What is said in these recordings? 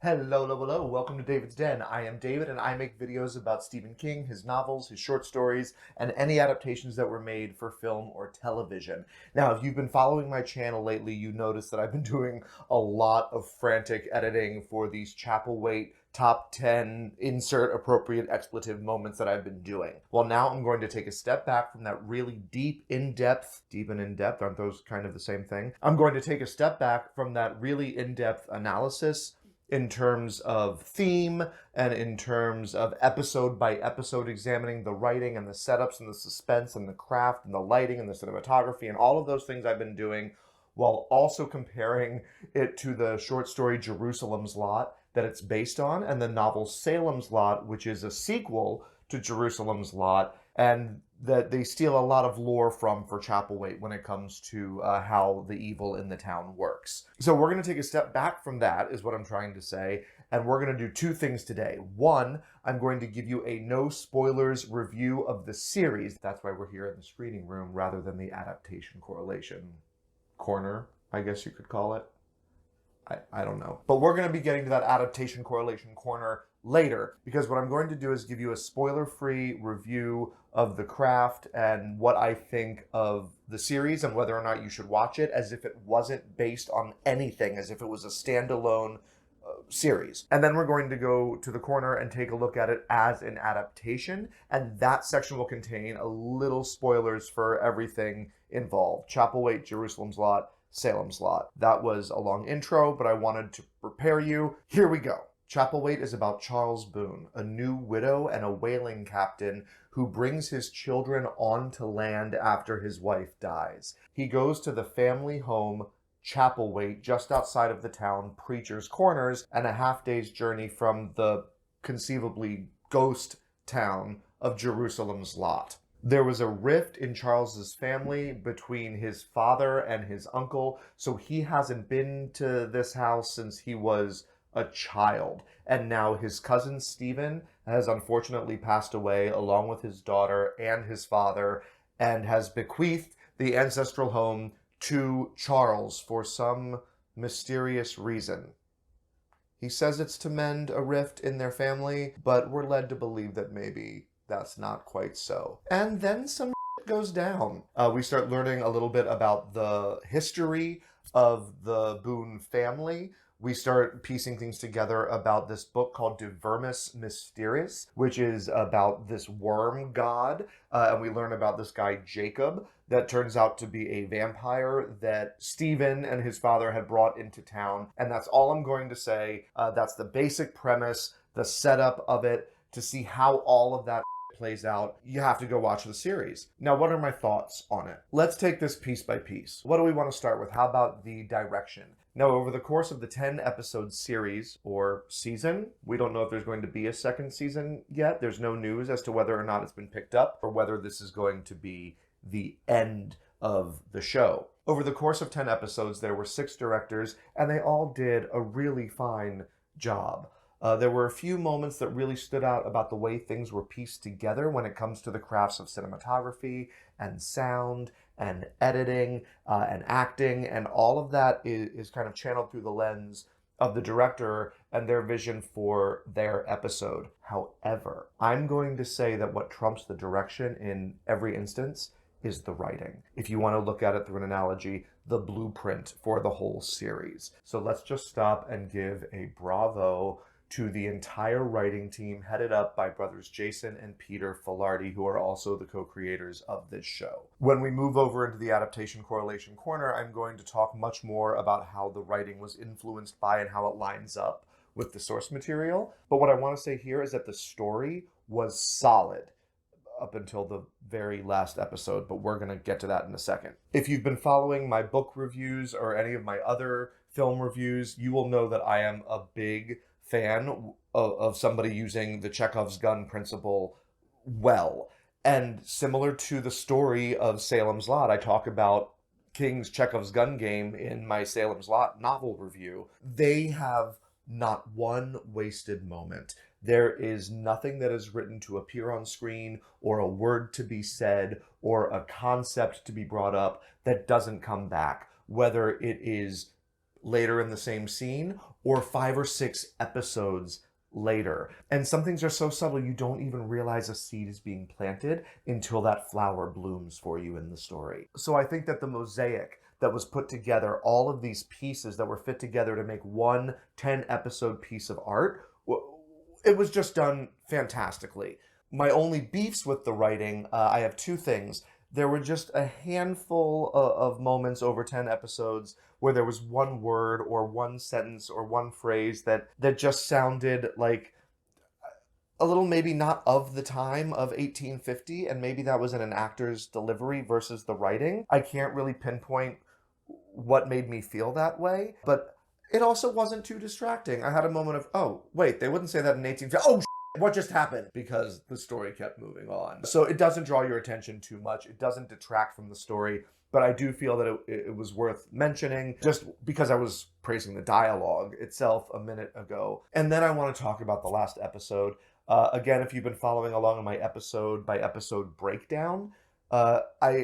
Hello, hello, hello. Welcome to David's Den. I am David and I make videos about Stephen King, his novels, his short stories, and any adaptations that were made for film or television. Now, if you've been following my channel lately, you notice that I've been doing a lot of frantic editing for these Chapelwaite top 10 insert appropriate expletive moments that I've been doing. Well, now I'm going to take a step back from that really deep and in-depth, aren't those kind of the same thing? I'm going to take a step back from that really in-depth analysis in terms of theme and in terms of episode by episode, examining the writing and the setups and the suspense and the craft and the lighting and the cinematography and all of those things I've been doing, while also comparing it to the short story Jerusalem's Lot that it's based on and the novel Salem's Lot, which is a sequel to Jerusalem's Lot, and that they steal a lot of lore from for Chapelwaite when it comes to how the evil in the town works. So we're going to take a step back from that, is what I'm trying to say, and we're going to do two things today. One, I'm going to give you a no spoilers review of the series. That's why we're here in the screening room rather than the adaptation correlation corner, I guess you could call it. I don't know. But we're going to be getting to that adaptation correlation corner later, because what I'm going to do is give you a spoiler-free review of the craft and what I think of the series and whether or not you should watch it, as if it wasn't based on anything, as if it was a standalone series. And then we're going to go to the corner and take a look at it as an adaptation, and that section will contain a little spoilers for everything involved. Chapelwaite, Jerusalem's Lot, Salem's Lot. That was a long intro, but I wanted to prepare you. Here we go. Chapelwaite is about Charles Boone, a new widow and a whaling captain who brings his children onto land after his wife dies. He goes to the family home Chapelwaite, just outside of the town Preacher's Corners, and a half-day's journey from the conceivably ghost town of Jerusalem's Lot. There was a rift in Charles's family between his father and his uncle, so he hasn't been to this house since he was a child. And now his cousin Stephen has unfortunately passed away along with his daughter and his father, and has bequeathed the ancestral home to Charles for some mysterious reason. He says it's to mend a rift in their family, but we're led to believe that maybe that's not quite so. And then some goes down. We start learning a little bit about the history of the Boone family. We start piecing things together about this book called De Vermis Mysteriis, which is about this worm god. And we learn about this guy, Jacob, that turns out to be a vampire that Stephen and his father had brought into town. And that's all I'm going to say. That's the basic premise, the setup of it. To see how all of that plays out, you have to go watch the series. Now, what are my thoughts on it? Let's take this piece by piece. What do we want to start with? How about the direction? Now, over the course of the 10-episode series or season, we don't know if there's going to be a second season yet. There's no news as to whether or not it's been picked up or whether this is going to be the end of the show. Over the course of 10 episodes, there were 6 directors, and they all did a really fine job. There were a few moments that really stood out about the way things were pieced together when it comes to the crafts of cinematography and sound and editing and acting, and all of that is kind of channeled through the lens of the director and their vision for their episode. However, I'm going to say that what trumps the direction in every instance is the writing. If you want to look at it through an analogy, the blueprint for the whole series. So let's just stop and give a bravo to the entire writing team, headed up by brothers Jason and Peter Filardi, who are also the co-creators of this show. When we move over into the adaptation correlation corner, I'm going to talk much more about how the writing was influenced by and how it lines up with the source material. But what I want to say here is that the story was solid up until the very last episode, but we're going to get to that in a second. If you've been following my book reviews or any of my other film reviews, you will know that I am a big fan of somebody using the Chekhov's gun principle well. And similar to the story of Salem's Lot, I talk about King's Chekhov's gun game in my Salem's Lot novel review. They have not one wasted moment. There is nothing that is written to appear on screen or a word to be said or a concept to be brought up that doesn't come back, whether it is later in the same scene or 5 or 6 episodes later. And some things are so subtle you don't even realize a seed is being planted until that flower blooms for you in the story. So I think that the mosaic that was put together, all of these pieces that were fit together to make one 10-episode piece of art, it was just done fantastically. My only beefs with the writing, I have 2 things. There were just a handful of moments over 10 episodes where there was one word or one sentence or one phrase that just sounded like a little maybe not of the time of 1850, and maybe that was in an actor's delivery versus the writing. I can't really pinpoint what made me feel that way, but it also wasn't too distracting. I had a moment of, oh, wait, they wouldn't say that in 1850. Oh, what just happened? Because the story kept moving on. So it doesn't draw your attention too much. It doesn't detract from the story, but I do feel that it was worth mentioning just because I was praising the dialogue itself a minute ago. And then I want to talk about the last episode. Again, if you've been following along in my episode by episode breakdown, the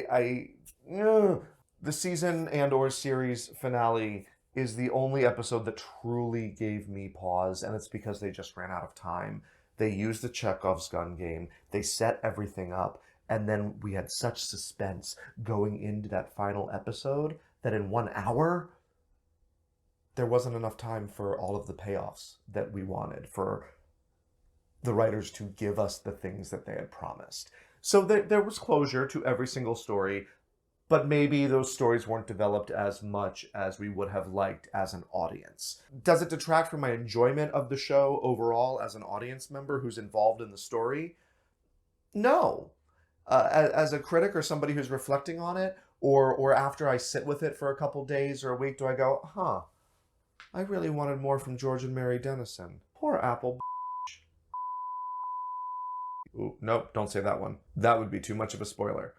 season and or series finale is the only episode that truly gave me pause, and it's because they just ran out of time. They used the Chekhov's gun game, they set everything up, and then we had such suspense going into that final episode that in 1 hour, there wasn't enough time for all of the payoffs that we wanted, for the writers to give us the things that they had promised. So there was closure to every single story, but maybe those stories weren't developed as much as we would have liked as an audience. Does it detract from my enjoyment of the show overall as an audience member who's involved in the story? No. As a critic or somebody who's reflecting on it, or after I sit with it for a couple days or a week, do I go, huh, I really wanted more from George and Mary Dennison. Poor Apple. Ooh, nope, don't say that one. That would be too much of a spoiler.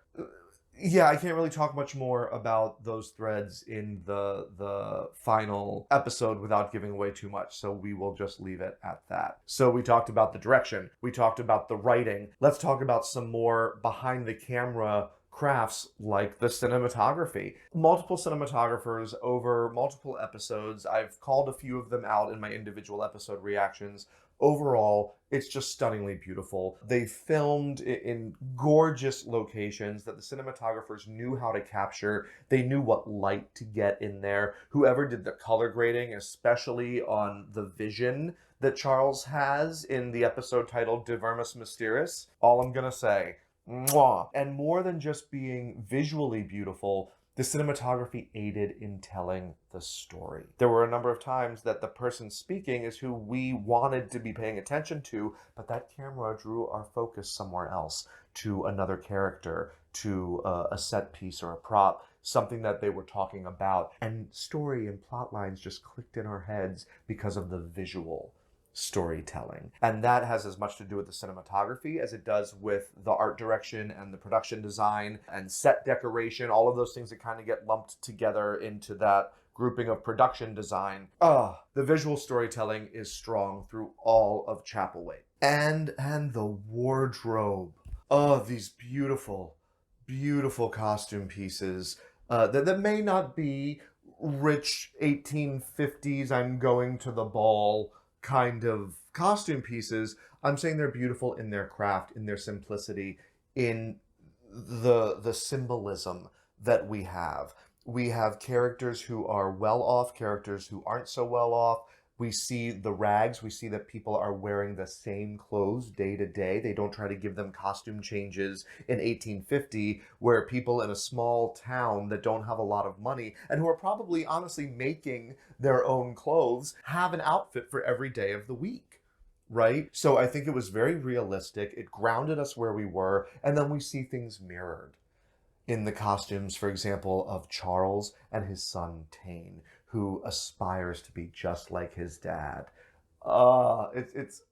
Yeah, I can't really talk much more about those threads in the final episode without giving away too much, so we will just leave it at that. So we talked about the direction, we talked about the writing. Let's talk about some more behind the camera crafts like the cinematography. Multiple cinematographers over multiple episodes. I've called a few of them out in my individual episode reactions. Overall, it's just stunningly beautiful. They filmed in gorgeous locations that the cinematographers knew how to capture. They knew what light to get in there. Whoever did the color grading, especially on the vision that Charles has in the episode titled De Vermis Mysteris, all I'm gonna say, mwah. And more than just being visually beautiful, the cinematography aided in telling the story. There were a number of times that the person speaking is who we wanted to be paying attention to, but that camera drew our focus somewhere else, to another character, to a set piece or a prop, something that they were talking about. And story and plot lines just clicked in our heads because of the visual storytelling. And that has as much to do with the cinematography as it does with the art direction and the production design and set decoration, all of those things that kind of get lumped together into that grouping of production design. The visual storytelling is strong through all of Chapelwaite. And the wardrobe. These beautiful, beautiful costume pieces that may not be rich 1850s, I'm going to the ball kind of costume pieces. I'm saying they're beautiful in their craft, in their simplicity, in the symbolism that we have. We have characters who are well off, characters who aren't so well off. We see the rags. We see that people are wearing the same clothes day to day. They don't try to give them costume changes in 1850, where people in a small town that don't have a lot of money and who are probably honestly making their own clothes have an outfit for every day of the week, right? So I think it was very realistic. It grounded us where we were, and then we see things mirrored in the costumes, for example, of Charles and his son Tane, who aspires to be just like his dad. It's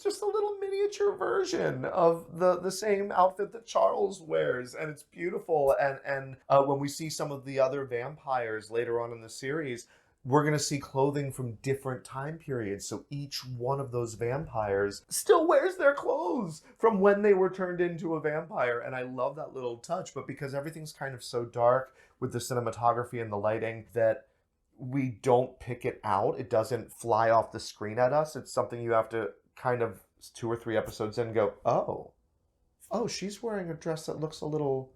just a little miniature version of the same outfit that Charles wears, and it's beautiful. And when we see some of the other vampires later on in the series, we're going to see clothing from different time periods. So each one of those vampires still wears their clothes from when they were turned into a vampire. And I love that little touch. But because everything's kind of so dark with the cinematography and the lighting, that we don't pick it out. It doesn't fly off the screen at us. It's something you have to kind of 2 or 3 episodes in go, oh, she's wearing a dress that looks a little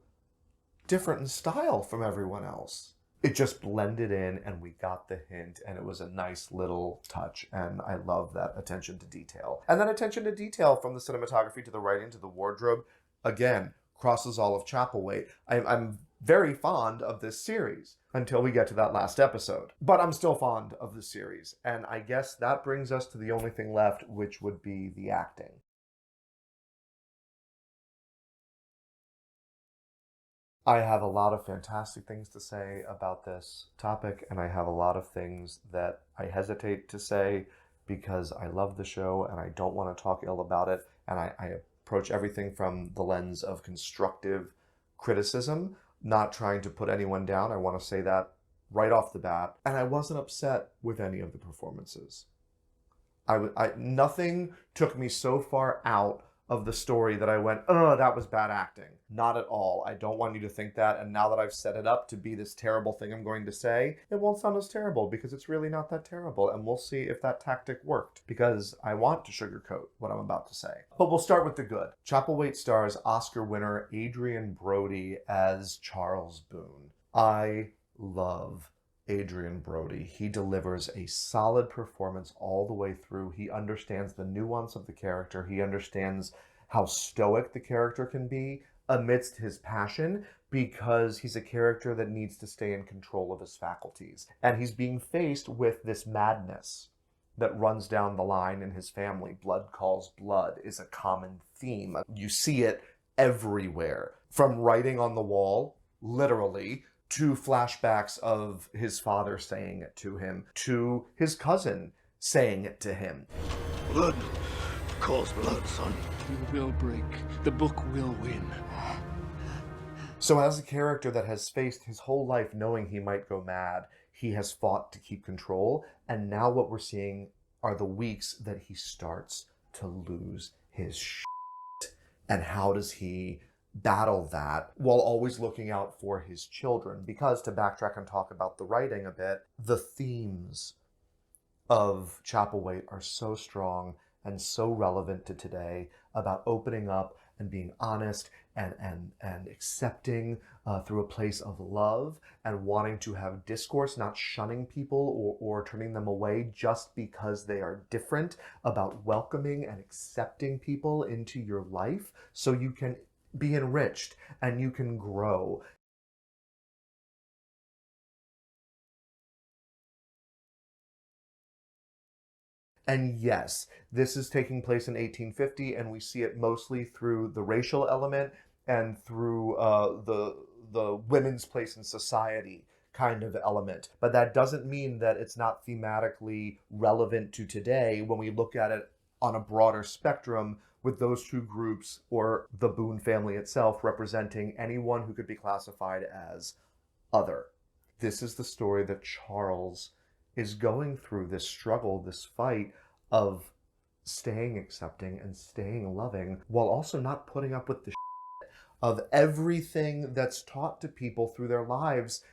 different in style from everyone else. It just blended in and we got the hint, and it was a nice little touch, and I love that attention to detail. And that attention to detail, from the cinematography to the writing to the wardrobe, again, crosses all of Chapelwaite. I'm very fond of this series until we get to that last episode. But I'm still fond of the series, and I guess that brings us to the only thing left, which would be the acting. I have a lot of fantastic things to say about this topic, and I have a lot of things that I hesitate to say because I love the show and I don't want to talk ill about it, and I approach everything from the lens of constructive criticism, not trying to put anyone down. I want to say that right off the bat. And I wasn't upset with any of the performances. Nothing took me so far out of the story that I went, oh, that was bad acting. Not at all. I don't want you to think that. And now that I've set it up to be this terrible thing I'm going to say, it won't sound as terrible because it's really not that terrible. And we'll see if that tactic worked, because I want to sugarcoat what I'm about to say. But we'll start with the good. Chapelwaite stars Oscar winner Adrien Brody as Charles Boone. I love Adrien Brody. He delivers a solid performance all the way through. He understands the nuance of the character. He understands how stoic the character can be amidst his passion, because he's a character that needs to stay in control of his faculties. And he's being faced with this madness that runs down the line in his family. Blood calls blood is a common theme. You see it everywhere, from writing on the wall, literally, to flashbacks of his father saying it to him, to his cousin saying it to him. Blood calls blood, son. We will break. The book will win. So as a character that has faced his whole life knowing he might go mad, he has fought to keep control, and now what we're seeing are the weeks that he starts to lose his shit. And how does he battle that while always looking out for his children? Because, to backtrack and talk about the writing a bit, the themes of Chapelwaite are so strong and so relevant to today, about opening up and being honest and accepting through a place of love, and wanting to have discourse, not shunning people or turning them away just because they are different, about welcoming and accepting people into your life so you can be enriched and you can grow. And yes, this is taking place in 1850, and we see it mostly through the racial element and through the women's place in society kind of element. But that doesn't mean that it's not thematically relevant to today when we look at it on a broader spectrum, with those two groups, or the Boone family itself, representing anyone who could be classified as other. This is the story that Charles is going through, this struggle, this fight of staying accepting and staying loving, while also not putting up with the shit of everything that's taught to people through their lives.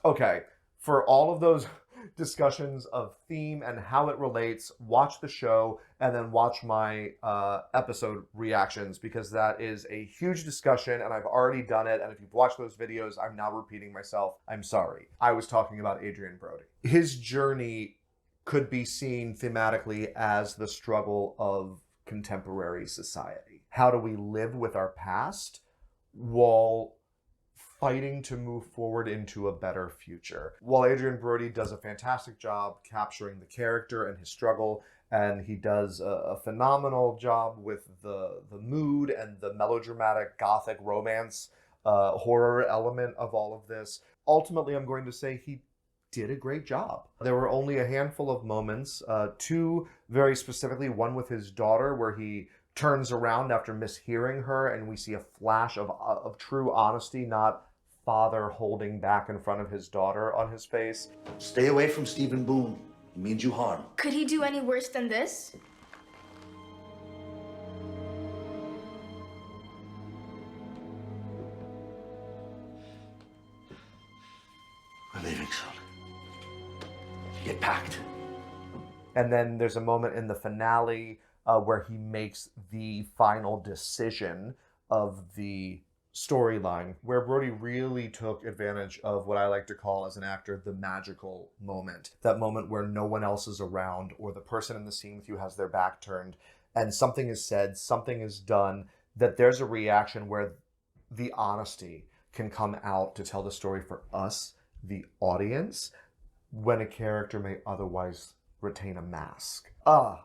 Okay, for all of those discussions of theme and how it relates, watch the show and then watch my episode reactions, because that is a huge discussion and I've already done it. And if you've watched those videos, I'm now repeating myself. I'm sorry. I was talking about Adrien Brody. His journey could be seen thematically as the struggle of contemporary society. How do we live with our past while fighting to move forward into a better future? While Adrien Brody does a fantastic job capturing the character and his struggle, and he does a phenomenal job with the mood and the melodramatic gothic romance horror element of all of this, ultimately I'm going to say he did a great job. There were only a handful of moments, two very specifically, one with his daughter where he turns around after mishearing her and we see a flash of true honesty, not father holding back in front of his daughter on his face. Stay away from Stephen Boone. He means you harm. Could he do any worse than this? We're leaving, son. Get packed. And then there's a moment in the finale where he makes the final decision of the storyline, where Brody really took advantage of what I like to call as an actor the magical moment. That moment where no one else is around, or the person in the scene with you has their back turned, and something is said, something is done, that there's a reaction where the honesty can come out to tell the story for us, the audience, when a character may otherwise retain a mask.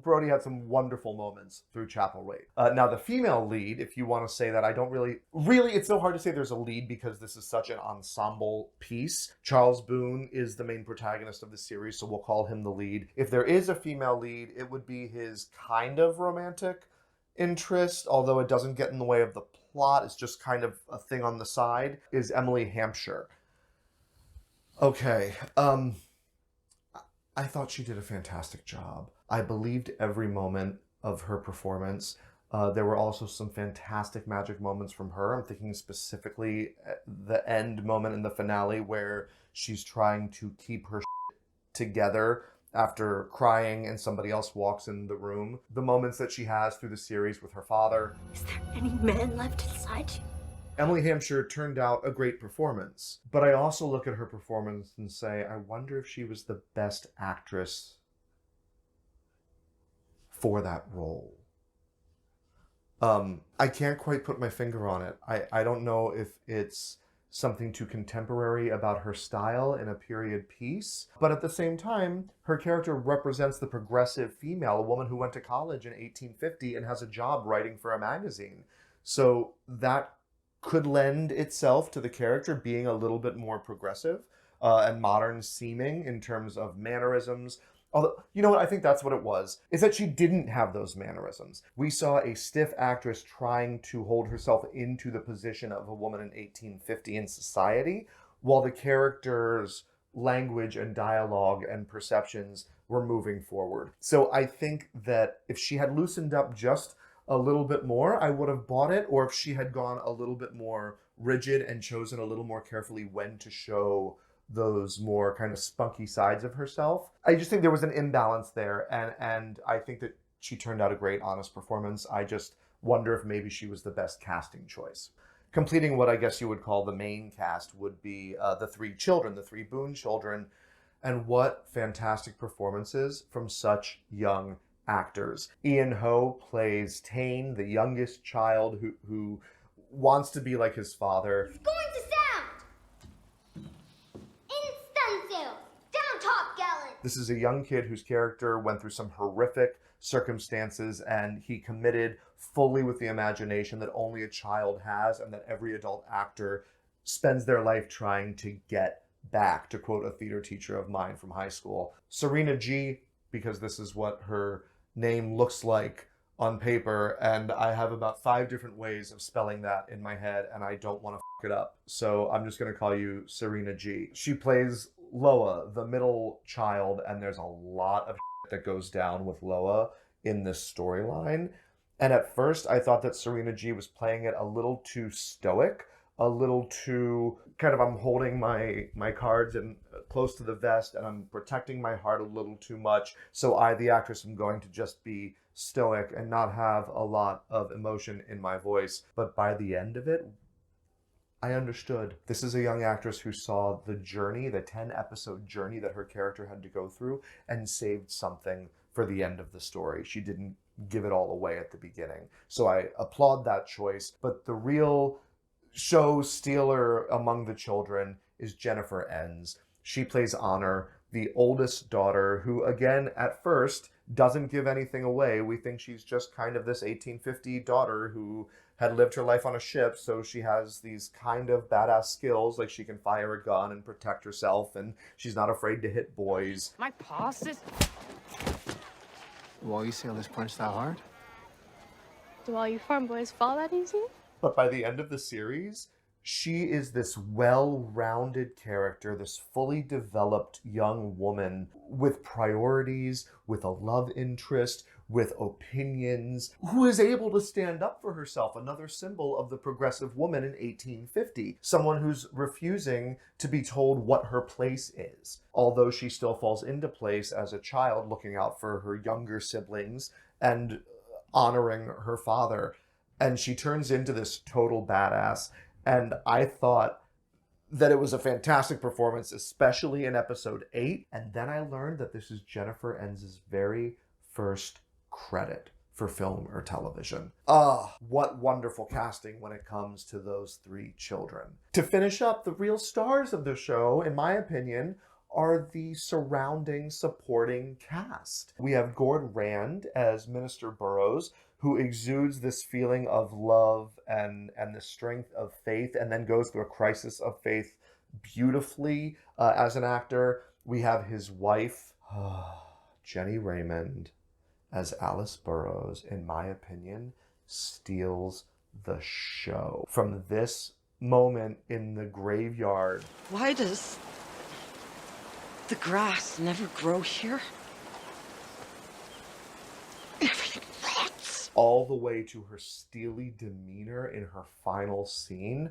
Brody had some wonderful moments through Chapelwaite. Now, the female lead, if you want to say that, I don't really, it's so hard to say there's a lead because this is such an ensemble piece. Charles Boone is the main protagonist of the series, so we'll call him the lead. If there is a female lead, it would be his kind of romantic interest, although it doesn't get in the way of the plot. It's just kind of a thing on the side, is Emily Hampshire. Okay, I thought she did a fantastic job. I believed every moment of her performance. There were also some fantastic magic moments from her. I'm thinking specifically at the end moment in the finale where she's trying to keep her together after crying and somebody else walks in the room. The moments that she has through the series with her father. Is there any man left inside you? Emily Hampshire turned out a great performance, but I also look at her performance and say, I wonder if she was the best actress for that role. I can't quite put my finger on it. I don't know if it's something too contemporary about her style in a period piece, but at the same time, her character represents the progressive female, a woman who went to college in 1850 and has a job writing for a magazine. So that could lend itself to the character being a little bit more progressive and modern seeming in terms of mannerisms. Although, you know what, I think that's what it was, is that she didn't have those mannerisms. We saw a stiff actress trying to hold herself into the position of a woman in 1850 in society, while the character's language and dialogue and perceptions were moving forward. So I think that if she had loosened up just a little bit more, I would have bought it, or if she had gone a little bit more rigid and chosen a little more carefully when to show those more kind of spunky sides of herself. I just think there was an imbalance there, and I think that she turned out a great, honest performance. I just wonder if maybe she was the best casting choice. Completing what I guess you would call the main cast would be the three children, the three Boone children, and what fantastic performances from such young actors. Ian Ho plays Tane, the youngest child who wants to be like his father. It's going to sound! Instantil! Down top, gallant! This is a young kid whose character went through some horrific circumstances, and he committed fully with the imagination that only a child has and that every adult actor spends their life trying to get back, to quote a theater teacher of mine from high school. Serena G, because this is what her name looks like on paper, and I have about 5 different ways of spelling that in my head, and I don't want to f it up. So I'm just going to call you Serena G. She plays Loa, the middle child, and there's a lot of that goes down with Loa in this storyline. And at first, I thought that Serena G was playing it a little too stoic, a little too kind of, I'm holding my cards and close to the vest, and I'm protecting my heart a little too much. So I, the actress, am going to just be stoic and not have a lot of emotion in my voice. But by the end of it, I understood. This is a young actress who saw the journey, the 10-episode journey that her character had to go through, and saved something for the end of the story. She didn't give it all away at the beginning. So I applaud that choice. But the real show stealer among the children is Jennifer Enns. She plays Honor, the oldest daughter, who, again, at first, doesn't give anything away. We think she's just kind of this 1850 daughter who had lived her life on a ship, so she has these kind of badass skills, like she can fire a gun and protect herself, and she's not afraid to hit boys. My past is... Wall you sailors punch that hard? Do all you farm boys fall that easy? But by the end of the series, she is this well-rounded character, this fully developed young woman with priorities, with a love interest, with opinions, who is able to stand up for herself, another symbol of the progressive woman in 1850, someone who's refusing to be told what her place is, although she still falls into place as a child, looking out for her younger siblings and honoring her father. And she turns into this total badass. And I thought that it was a fantastic performance, especially in episode 8. And then I learned that this is Jennifer Enns' very first credit for film or television. What wonderful casting when it comes to those 3 children. To finish up, the real stars of the show, in my opinion, are the surrounding supporting cast. We have Gord Rand as Minister Burroughs, who exudes this feeling of love and the strength of faith, and then goes through a crisis of faith beautifully as an actor. We have his wife, Jenny Raymond, as Alice Burroughs, in my opinion, steals the show. From this moment in the graveyard. Why does the grass never grow here? Everything rots. All the way to her steely demeanor in her final scene.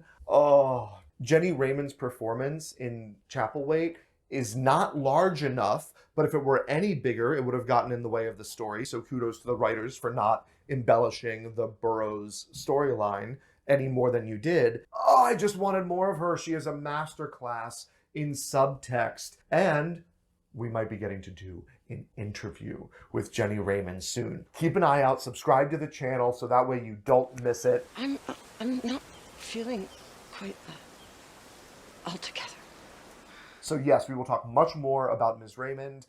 Jenny Raymond's performance in Chapelwaite is not large enough, but if it were any bigger, it would have gotten in the way of the story. So kudos to the writers for not embellishing the Burroughs storyline any more than you did. I just wanted more of her. She is a masterclass in subtext. And we might be getting to do an interview with Jenny Raymond soon. Keep an eye out, subscribe to the channel so that way you don't miss it. I'm not feeling quite all together. So yes, we will talk much more about Ms. Raymond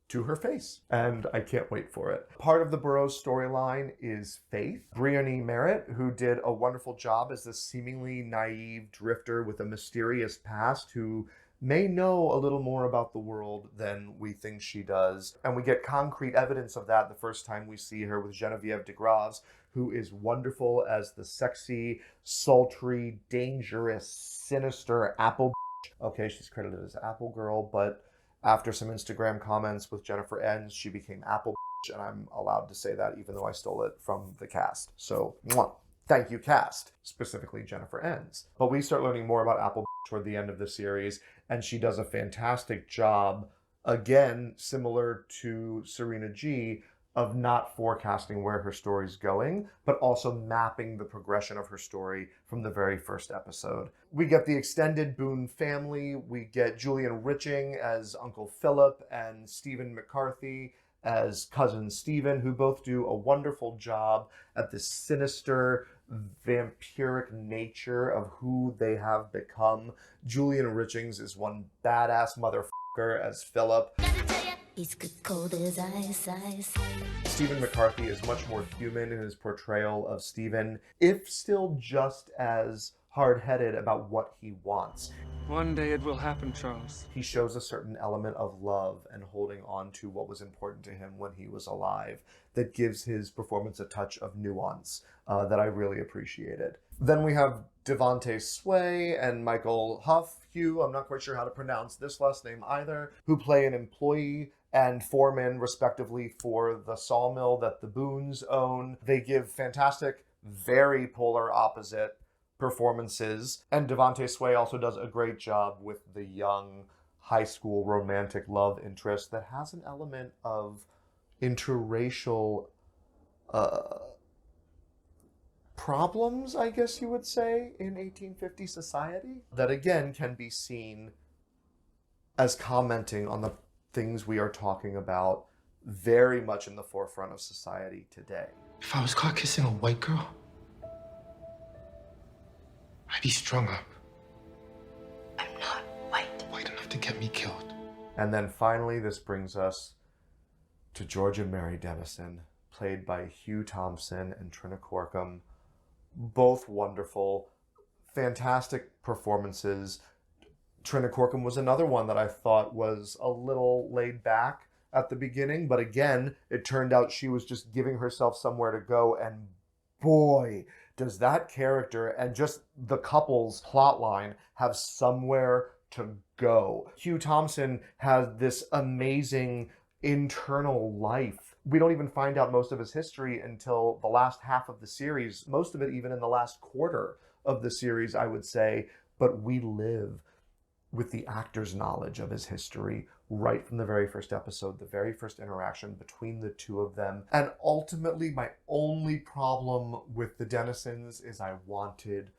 to her face, and I can't wait for it. Part of the Burroughs storyline is Faith. Briony Merritt, who did a wonderful job as this seemingly naive drifter with a mysterious past who may know a little more about the world than we think she does. And we get concrete evidence of that the first time we see her with Genevieve de Graves, who is wonderful as the sexy, sultry, dangerous, sinister apple. Okay, she's credited as Apple Girl, but after some Instagram comments with Jennifer Enns, she became Apple, and I'm allowed to say that even though I stole it from the cast. So, thank you, cast, specifically Jennifer Enns. But we start learning more about Apple toward the end of the series, and she does a fantastic job, again, similar to Serena G, of not forecasting where her story's going, but also mapping the progression of her story from the very first episode. We get the extended Boone family. We get Julian Riching as Uncle Philip and Stephen McCarthy as Cousin Stephen, who both do a wonderful job at the sinister, vampiric nature of who they have become. Julian Richings is one badass motherfucker as Philip. He's cold as ice. Stephen McCarthy is much more human in his portrayal of Stephen, if still just as hard-headed about what he wants. One day it will happen, Charles. He shows a certain element of love and holding on to what was important to him when he was alive that gives his performance a touch of nuance that I really appreciated. Then we have Devonte Sway and Michael Huff, I'm not quite sure how to pronounce this last name either, who play an employee and foreman, respectively, for the sawmill that the Boones own. They give fantastic, very polar opposite performances. And Devonte Sway also does a great job with the young high school romantic love interest that has an element of interracial problems, I guess you would say, in 1850 society, that again can be seen as commenting on the things we are talking about very much in the forefront of society today. If I was caught kissing a white girl, I'd be strung up. I'm not white. White enough to get me killed. And then finally, this brings us to George and Mary Dennison, played by Hugh Thompson and Trina Corkum. Both wonderful, fantastic performances. Trina Corkum was another one that I thought was a little laid back at the beginning, but again, it turned out she was just giving herself somewhere to go, and boy, does that character and just the couple's plotline have somewhere to go. Hugh Thompson has this amazing internal life We don't even find out most of his history until the last half of the series, most of it even in the last quarter of the series, I would say. But we live with the actor's knowledge of his history right from the very first episode, the very first interaction between the two of them. And ultimately, my only problem with the Dennisons is I wanted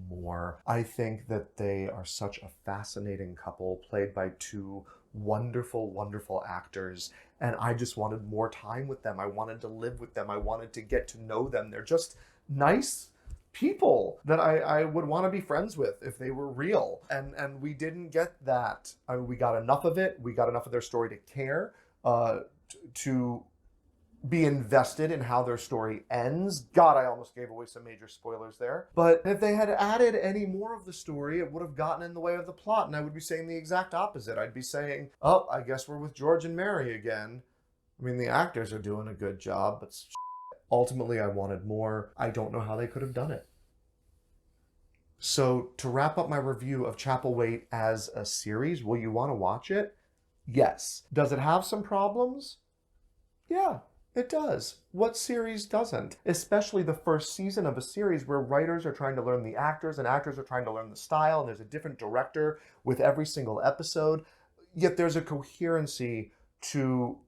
more. I think that they are such a fascinating couple, played by two wonderful, wonderful actors. And I just wanted more time with them. I wanted to live with them. I wanted to get to know them. They're just nice people that I would want to be friends with if they were real. And we didn't get that. I mean, we got enough of it. We got enough of their story to care, to be invested in how their story ends. God, I almost gave away some major spoilers there. But if they had added any more of the story, it would have gotten in the way of the plot, and I would be saying the exact opposite. I'd be saying, oh, I guess we're with George and Mary again. I mean, the actors are doing a good job, but ultimately I wanted more. I don't know how they could have done it. So to wrap up my review of Chapelwaite as a series, will you want to watch it? Yes. Does it have some problems? Yeah. It does. What series doesn't? Especially the first season of a series where writers are trying to learn the actors and actors are trying to learn the style, and there's a different director with every single episode. Yet there's a coherency to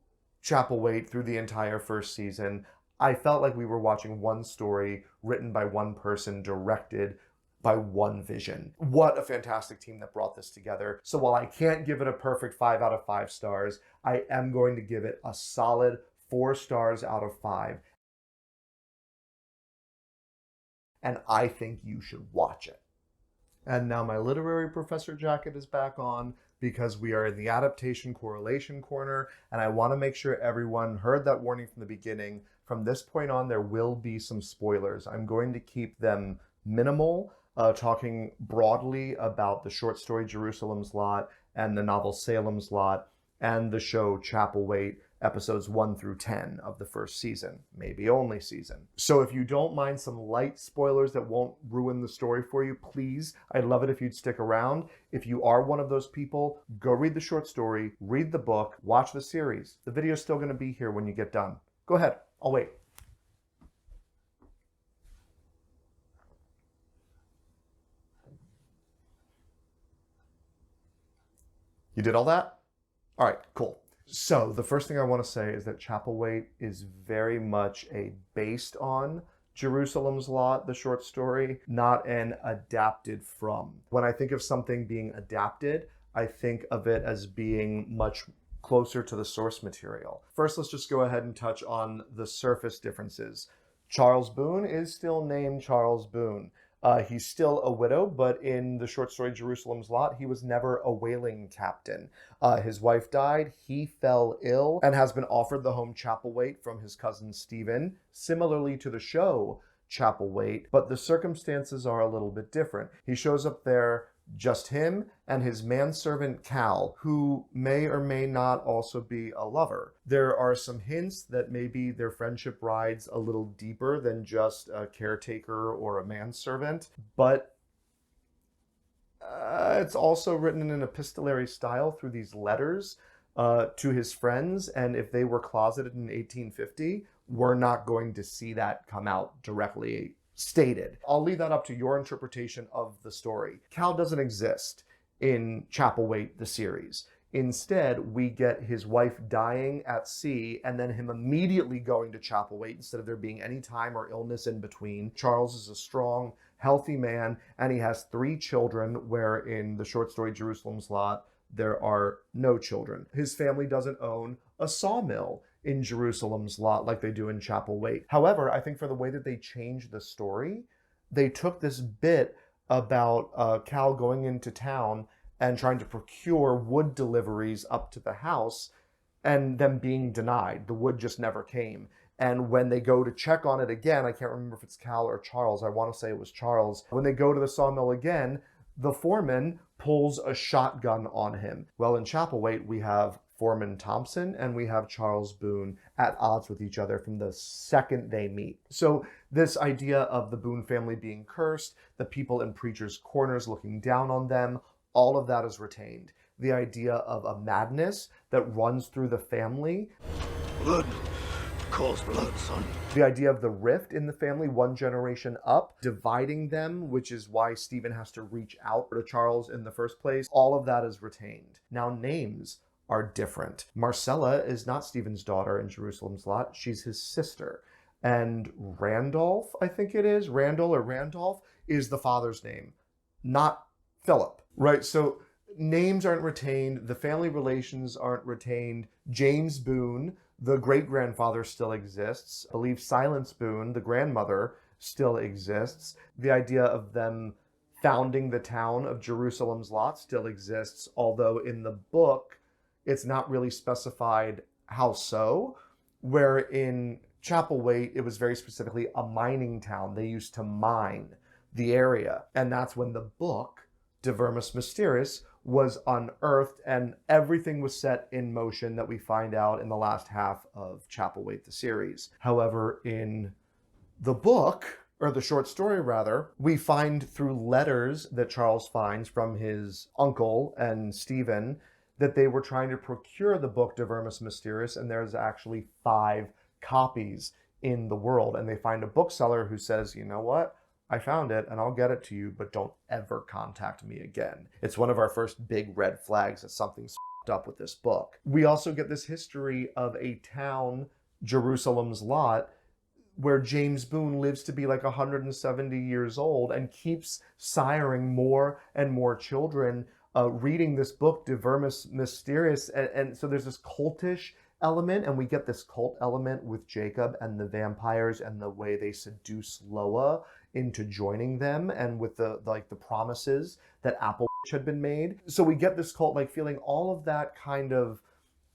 Chapelwaite through the entire first season. I felt like we were watching one story written by one person, directed by one vision. What a fantastic team that brought this together. So while I can't give it a perfect 5 out of 5 stars, I am going to give it a solid 4 stars out of 5. And I think you should watch it. And now my literary professor jacket is back on because we are in the adaptation correlation corner, and I want to make sure everyone heard that warning from the beginning. From this point on, there will be some spoilers. I'm going to keep them minimal, talking broadly about the short story Jerusalem's Lot and the novel Salem's Lot and the show Chapelwaite, episodes 1 through 10 of the first season, maybe only season. So if you don't mind some light spoilers that won't ruin the story for you, please, I'd love it if you'd stick around. If you are one of those people, go read the short story, read the book, watch the series. The video's still going to be here when you get done. Go ahead, I'll wait. You did all that? All right, cool. So the first thing I want to say is that Chapelwaite is very much based on Jerusalem's Lot, the short story, not an adapted from. When I think of something being adapted, I think of it as being much closer to the source material. First, let's just go ahead and touch on the surface differences. Charles Boone is still named Charles Boone. He's still a widow, but in the short story Jerusalem's Lot, he was never a whaling captain. His wife died, he fell ill, and has been offered the home Chapelwaite from his cousin Stephen, similarly to the show Chapelwaite, but the circumstances are a little bit different. He shows up there, just him and his manservant Cal, who may or may not also be a lover. There are some hints that maybe their friendship rides a little deeper than just a caretaker or a manservant, but it's also written in an epistolary style through these letters to his friends, and if they were closeted in 1850, we're not going to see that come out directly stated. I'll leave that up to your interpretation of the story. Cal doesn't exist in Chapelwaite, the series. Instead, we get his wife dying at sea and then him immediately going to Chapelwaite instead of there being any time or illness in between. Charles is a strong, healthy man, and he has 3 children, where in the short story Jerusalem's Lot, there are no children. His family doesn't own a sawmill in Jerusalem's Lot like they do in Chapelwaite. However, I think for the way that they changed the story, they took this bit about Cal going into town and trying to procure wood deliveries up to the house and them being denied. The wood just never came. And when they go to check on it again, I can't remember if it's Cal or Charles, I want to say it was Charles. When they go to the sawmill again, the foreman pulls a shotgun on him. Well, in Chapelwaite, we have Foreman Thompson and we have Charles Boone at odds with each other from the second they meet. So this idea of the Boone family being cursed, the people in preachers' corners looking down on them, all of that is retained. The idea of a madness that runs through the family. Blood calls blood, son. The idea of the rift in the family, one generation up, dividing them, which is why Stephen has to reach out to Charles in the first place, all of that is retained. Now, names are different. Marcella is not Stephen's daughter in Jerusalem's Lot, she's his sister. And Randolph, I think it is, Randall or Randolph, is the father's name, not Philip, right? So names aren't retained, the family relations aren't retained. James Boone, the great-grandfather, still exists. I believe Silence Boone, the grandmother, still exists. The idea of them founding the town of Jerusalem's Lot still exists, although in the book, it's not really specified how so, where in Chapelwaite, it was very specifically a mining town. They used to mine the area. And that's when the book, De Vermis Mysteris, was unearthed and everything was set in motion that we find out in the last half of Chapelwaite, the series. However, in the book, or the short story rather, we find through letters that Charles finds from his uncle and Stephen that they were trying to procure the book De Vermis Mysteris, and there's actually 5 copies in the world. And they find a bookseller who says, you know what? I found it and I'll get it to you, but don't ever contact me again. It's one of our first big red flags that something's f***ed up with this book. We also get this history of a town, Jerusalem's Lot, where James Boone lives to be like 170 years old and keeps siring more and more children reading this book, De Vermis Mysteris. And so there's this cultish element, and we get this cult element with Jacob and the vampires and the way they seduce Loa into joining them, and with the promises that Apple had been made. So we get this cult-like feeling. All of that kind of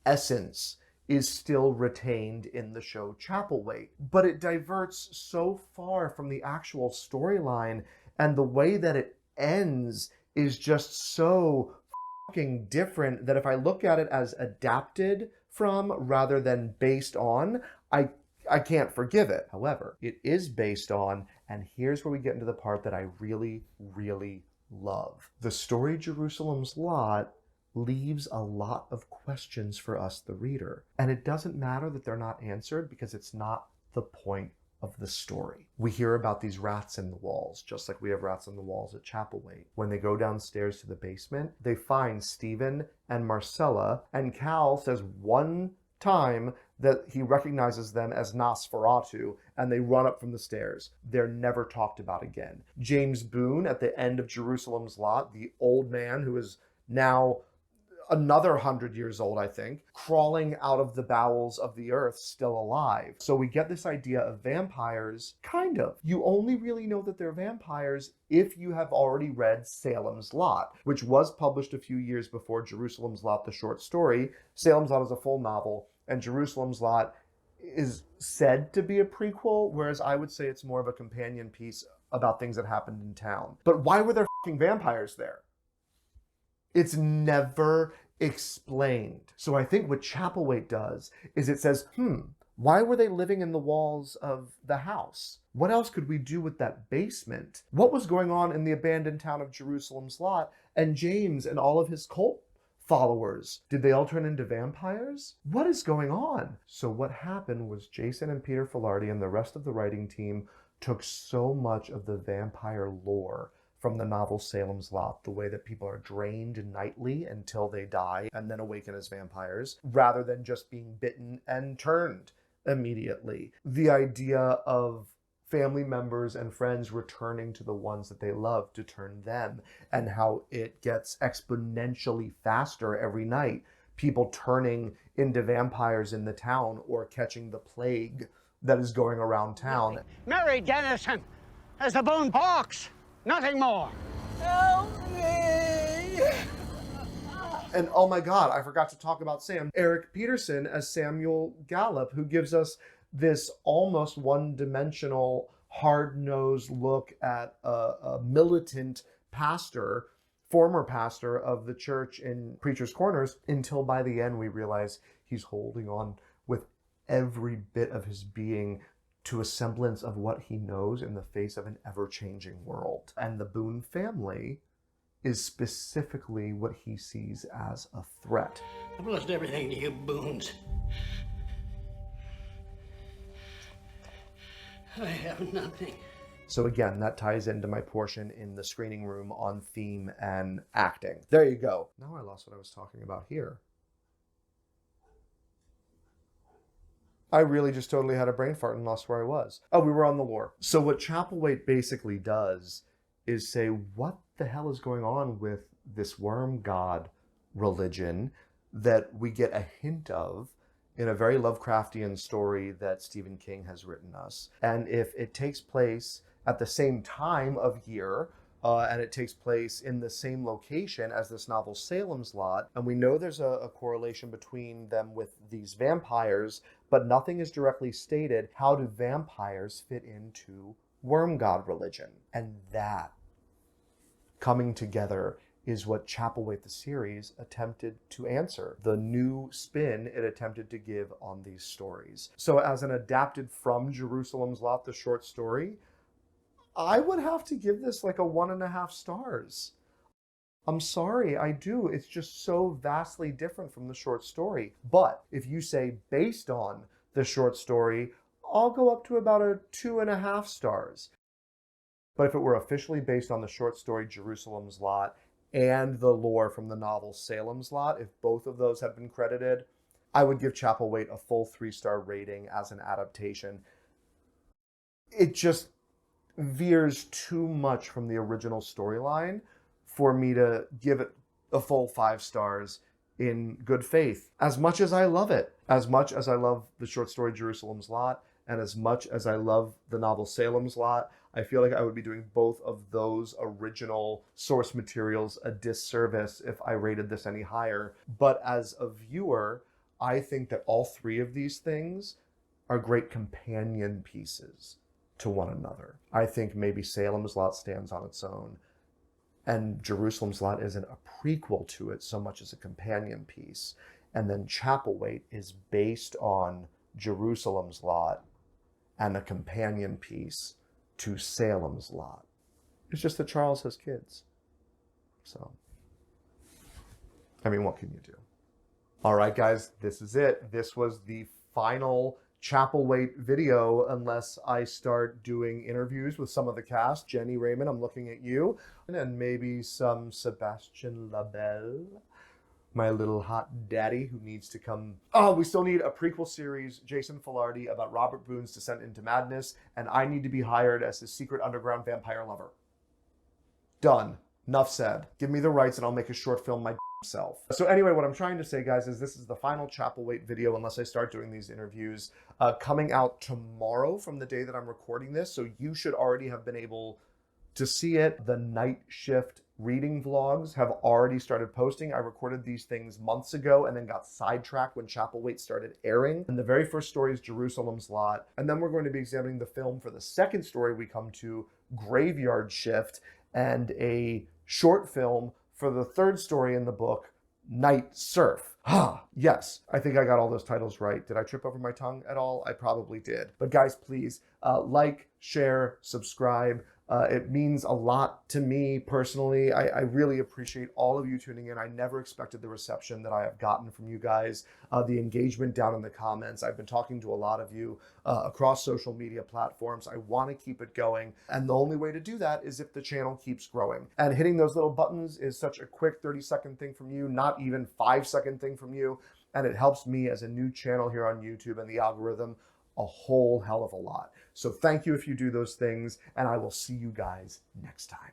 essence is still retained in the show Chapelwaite, but it diverts so far from the actual storyline, and the way that it ends is just so fucking different that if I look at it as adapted from rather than based on, I can't forgive it. However, it is based on, and here's where we get into the part that I really, really love. The story Jerusalem's Lot leaves a lot of questions for us, the reader. And it doesn't matter that they're not answered, because it's not the point of the story. We hear about these rats in the walls, just like we have rats in the walls at Chapelwaite. When they go downstairs to the basement, they find Stephen and Marcella, and Cal says one time that he recognizes them as Nosferatu, and they run up from the stairs. They're never talked about again. James Boone, at the end of Jerusalem's Lot, the old man who is now another 100 years old, I think, crawling out of the bowels of the earth, still alive. So we get this idea of vampires, kind of. You only really know that they're vampires if you have already read Salem's Lot, which was published a few years before Jerusalem's Lot, the short story. Salem's Lot is a full novel, and Jerusalem's Lot is said to be a prequel, whereas I would say it's more of a companion piece about things that happened in town. But why were there fucking vampires there? It's never explained. So I think what Chapelwaite does is it says, why were they living in the walls of the house? What else could we do with that basement? What was going on in the abandoned town of Jerusalem's Lot? And James and all of his cult followers, did they all turn into vampires? What is going on? So what happened was Jason and Peter Filardi and the rest of the writing team took so much of the vampire lore from the novel Salem's Lot, the way that people are drained nightly until they die and then awaken as vampires, rather than just being bitten and turned immediately. The idea of family members and friends returning to the ones that they love to turn them, and how it gets exponentially faster every night. People turning into vampires in the town, or catching the plague that is going around town. Mary Dennison has the bone pox. Nothing more. Help me! And oh my God, I forgot to talk about Sam. Eric Peterson as Samuel Gallup, who gives us this almost one-dimensional, hard-nosed look at a militant pastor, former pastor of the church in Preacher's Corners, until by the end we realize he's holding on with every bit of his being to a semblance of what he knows in the face of an ever-changing world. And the Boone family is specifically what he sees as a threat. I've lost everything to you Boones. I have nothing. So again, that ties into my portion in the screening room on theme and acting. There you go. Now I lost what I was talking about here. I really just totally had a brain fart and lost where I was. Oh, we were on the lore. So what Chapelwaite basically does is say, what the hell is going on with this worm god religion that we get a hint of in a very Lovecraftian story that Stephen King has written us. And if it takes place at the same time of year, and it takes place in the same location as this novel Salem's Lot, and we know there's a correlation between them with these vampires, but nothing is directly stated. How do vampires fit into worm god religion? And that coming together is what Chapelwaite the series attempted to answer, the new spin it attempted to give on these stories. So as an adapted from Jerusalem's Lot, the short story, I would have to give this like a 1.5 stars. I'm sorry, I do. It's just so vastly different from the short story. But if you say based on the short story, I'll go up to about a 2.5 stars. But if it were officially based on the short story Jerusalem's Lot and the lore from the novel Salem's Lot, if both of those had been credited, I would give Chapelwaite a full 3-star rating as an adaptation. It just veers too much from the original storyline for me to give it a full 5 stars in good faith. As much as I love it, as much as I love the short story Jerusalem's Lot, and as much as I love the novel Salem's Lot, I feel like I would be doing both of those original source materials a disservice if I rated this any higher. But as a viewer, I think that all 3 of these things are great companion pieces to one another. I think maybe Salem's Lot stands on its own, and Jerusalem's Lot isn't a prequel to it so much as a companion piece. And then Chapelwaite is based on Jerusalem's Lot and a companion piece to Salem's Lot. It's just that Charles has kids. So, I mean, what can you do? All right, guys, this is it. This was the final Chapelwaite video, unless I start doing interviews with some of the cast. Jenny Raymond, I'm looking at you. And maybe some Sebastian Labelle, my little hot daddy who needs to come. Oh, we still need a prequel series, Jason Filardi, about Robert Boone's descent into madness, and I need to be hired as his secret underground vampire lover. Done. Enough said. Give me the rights and I'll make a short film myself. So anyway, what I'm trying to say, guys, is this is the final Chapelwaite video, unless I start doing these interviews, coming out tomorrow from the day that I'm recording this. So you should already have been able to see it. The night shift reading vlogs have already started posting. I recorded these things months ago and then got sidetracked when Chapelwaite started airing. And the very first story is Jerusalem's Lot. And then we're going to be examining the film for the second story we come to, Graveyard Shift, and a short film for the third story in the book, Night Surf. Yes, I think I got all those titles right. Did I trip over my tongue at all? I probably did. But guys, please like, share, subscribe. It means a lot to me personally. I really appreciate all of you tuning in. I never expected the reception that I have gotten from you guys, the engagement down in the comments. I've been talking to a lot of you across social media platforms. I want to keep it going. And the only way to do that is if the channel keeps growing. And hitting those little buttons is such a quick 30-second thing from you, not even 5-second thing from you. And it helps me as a new channel here on YouTube and the algorithm a whole hell of a lot. So thank you if you do those things, and I will see you guys next time.